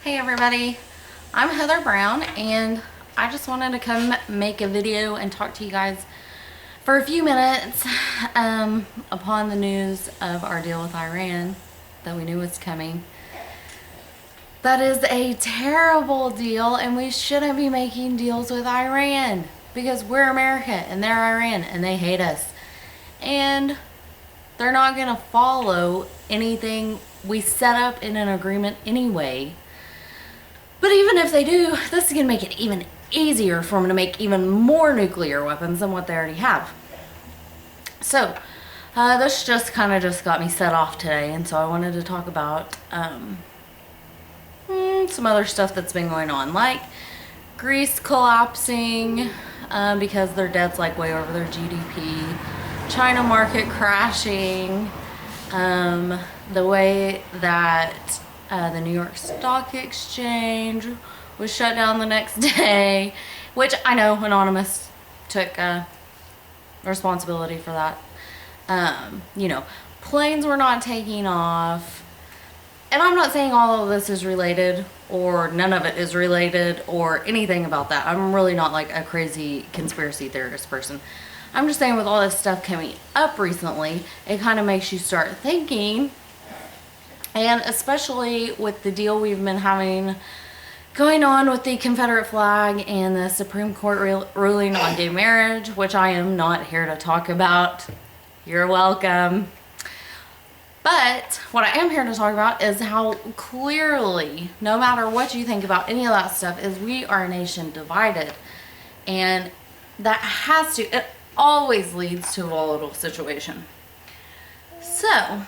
Hey everybody, I'm Heather Brown and I just wanted to come make a video and talk to you guys for a few minutes upon the news of our deal with Iran that we knew was coming. That is a terrible deal and we shouldn't be making deals with Iran because we're America and they're Iran and they hate us. And they're not going to follow anything we set up in an agreement anyway. But even if they do, this is going to make it even easier for them to make even more nuclear weapons than what they already have. So, this just kind of got me set off today, and so I wanted to talk about some other stuff that's been going on, like Greece collapsing because their debt's like way over their GDP, China market crashing, the way that the New York Stock Exchange was shut down the next day, which I know Anonymous took responsibility for that. You know, planes were not taking off. And I'm not saying all of this is related or none of it is related or anything about that. I'm really not like a crazy conspiracy theorist person. I'm just saying with all this stuff coming up recently, it kind of makes you start thinking. And especially with the deal we've been having going on with the Confederate flag and the Supreme Court ruling on gay marriage, which I am not here to talk about. You're welcome. But what I am here to talk about is how clearly, no matter what you think about any of that stuff, is we are a nation divided. And that it always leads to a volatile situation. So,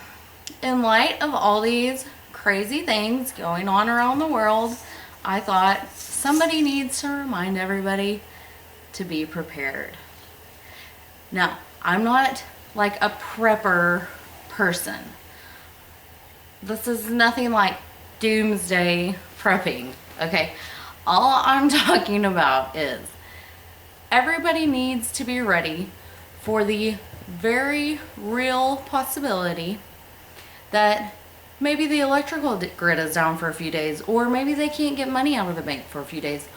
in light of all these crazy things going on around the world, I thought somebody needs to remind everybody to be prepared. Now, I'm not like a prepper person. This is nothing like doomsday prepping, okay? All I'm talking about is everybody needs to be ready for the very real possibility that maybe the electrical grid is down for a few days, or maybe they can't get money out of the bank for a few days,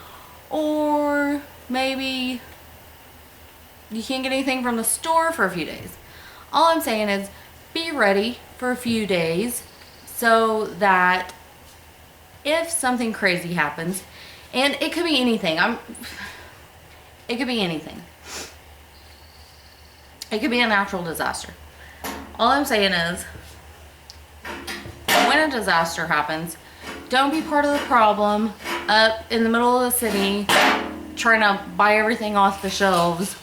or maybe you can't get anything from the store for a few days. All I'm saying is be ready for a few days so that if something crazy happens, and it could be anything, it could be anything. It could be a natural disaster. All I'm saying is, when a disaster happens, don't be part of the problem up in the middle of the city trying to buy everything off the shelves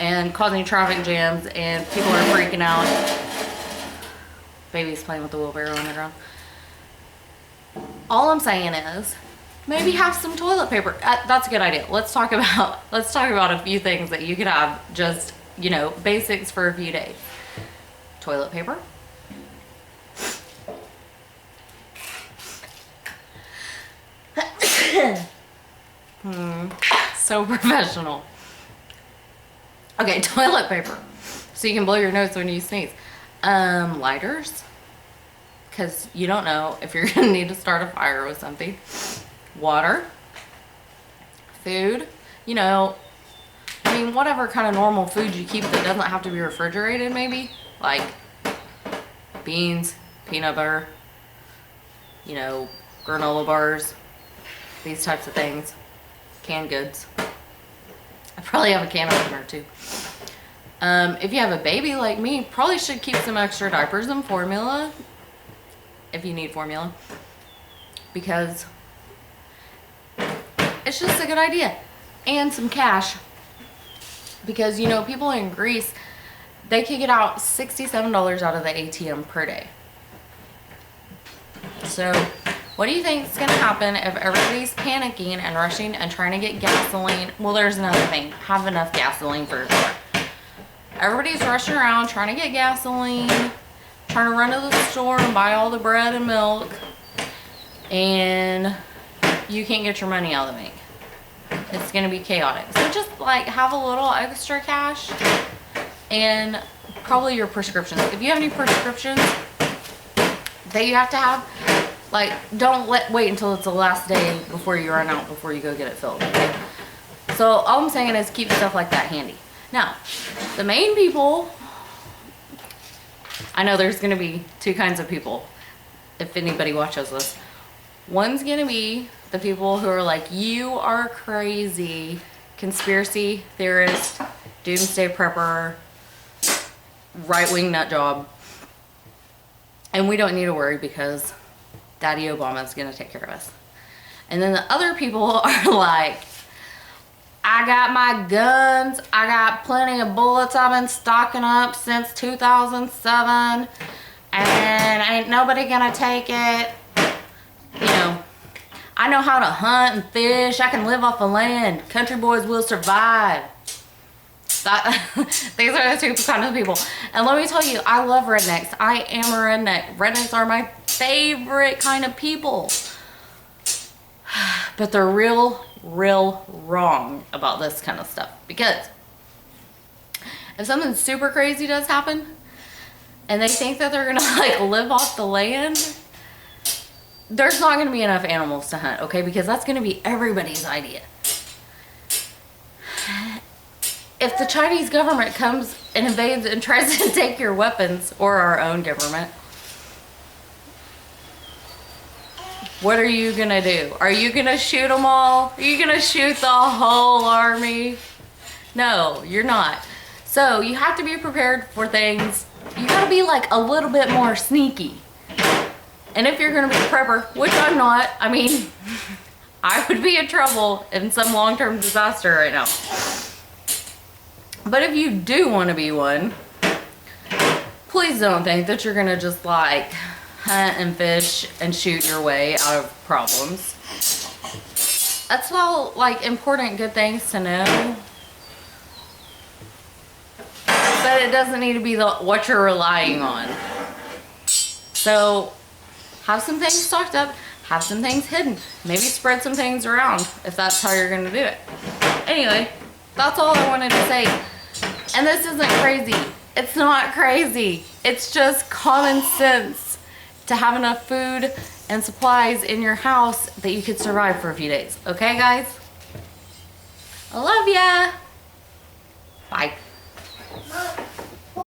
and causing traffic jams and people are freaking out. Baby's playing with the wheelbarrow on the ground. All I'm saying is maybe have some toilet paper. That's a good idea. Let's talk about a few things that you could have, just, you know, basics for a few days. Toilet paper. So professional. Okay, toilet paper. So you can blow your nose when you sneeze. Lighters. Because you don't know if you're going to need to start a fire with something. Water. Food. You know, I mean, whatever kind of normal food you keep that doesn't have to be refrigerated, maybe. Like beans, peanut butter, you know, granola bars. These types of things. Canned goods. I probably have a can opener too. If you have a baby like me, probably should keep some extra diapers and formula if you need formula, because it's just a good idea. And some cash, because you know, people in Greece, they could get out $67 out of the ATM per day. So what do you think is going to happen if everybody's panicking and rushing and trying to get gasoline? Well, there's another thing. Have enough gasoline for your car. Everybody's rushing around trying to get gasoline, trying to run to the store and buy all the bread and milk, and you can't get your money out of the bank. It's going to be chaotic. So just like have a little extra cash and probably your prescriptions. If you have any prescriptions that you have to have, Like, don't wait until it's the last day before you run out before you go get it filled, okay? So all I'm saying is keep stuff like that handy. Now, the main people, I know there's gonna be two kinds of people if anybody watches this. One's gonna be the people who are like, you are crazy, conspiracy theorist, doomsday prepper, right-wing nut job, and we don't need to worry because Daddy Obama's gonna take care of us. And then the other people are like, I got my guns, I got plenty of bullets, I've been stocking up since 2007, and ain't nobody gonna take it. You know, I know how to hunt and fish, I can live off the land, country boys will survive. These are the two kind of people. And let me tell you, I love rednecks. I am a redneck. Rednecks are my favorite kind of people. But they're real wrong about this kind of stuff. Because if something super crazy does happen and they think that they're gonna like live off the land, there's not gonna be enough animals to hunt, okay? Because that's gonna be everybody's idea. If the Chinese government comes and invades and tries to take your weapons, or our own government, what are you gonna do? Are you gonna shoot them all? Are you gonna shoot the whole army? No, you're not. So you have to be prepared for things. You gotta be like a little bit more sneaky. And if you're gonna be a prepper, which I'm not, I mean, I would be in trouble in some long-term disaster right now. But if you do want to be one, please don't think that you're going to just like hunt and fish and shoot your way out of problems. That's all like important good things to know. But it doesn't need to be what you're relying on. So have some things stocked up, have some things hidden. Maybe spread some things around if that's how you're going to do it. Anyway, that's all I wanted to say. And this isn't crazy. It's not crazy. It's just common sense to have enough food and supplies in your house that you could survive for a few days. Okay, guys? I love ya. Bye.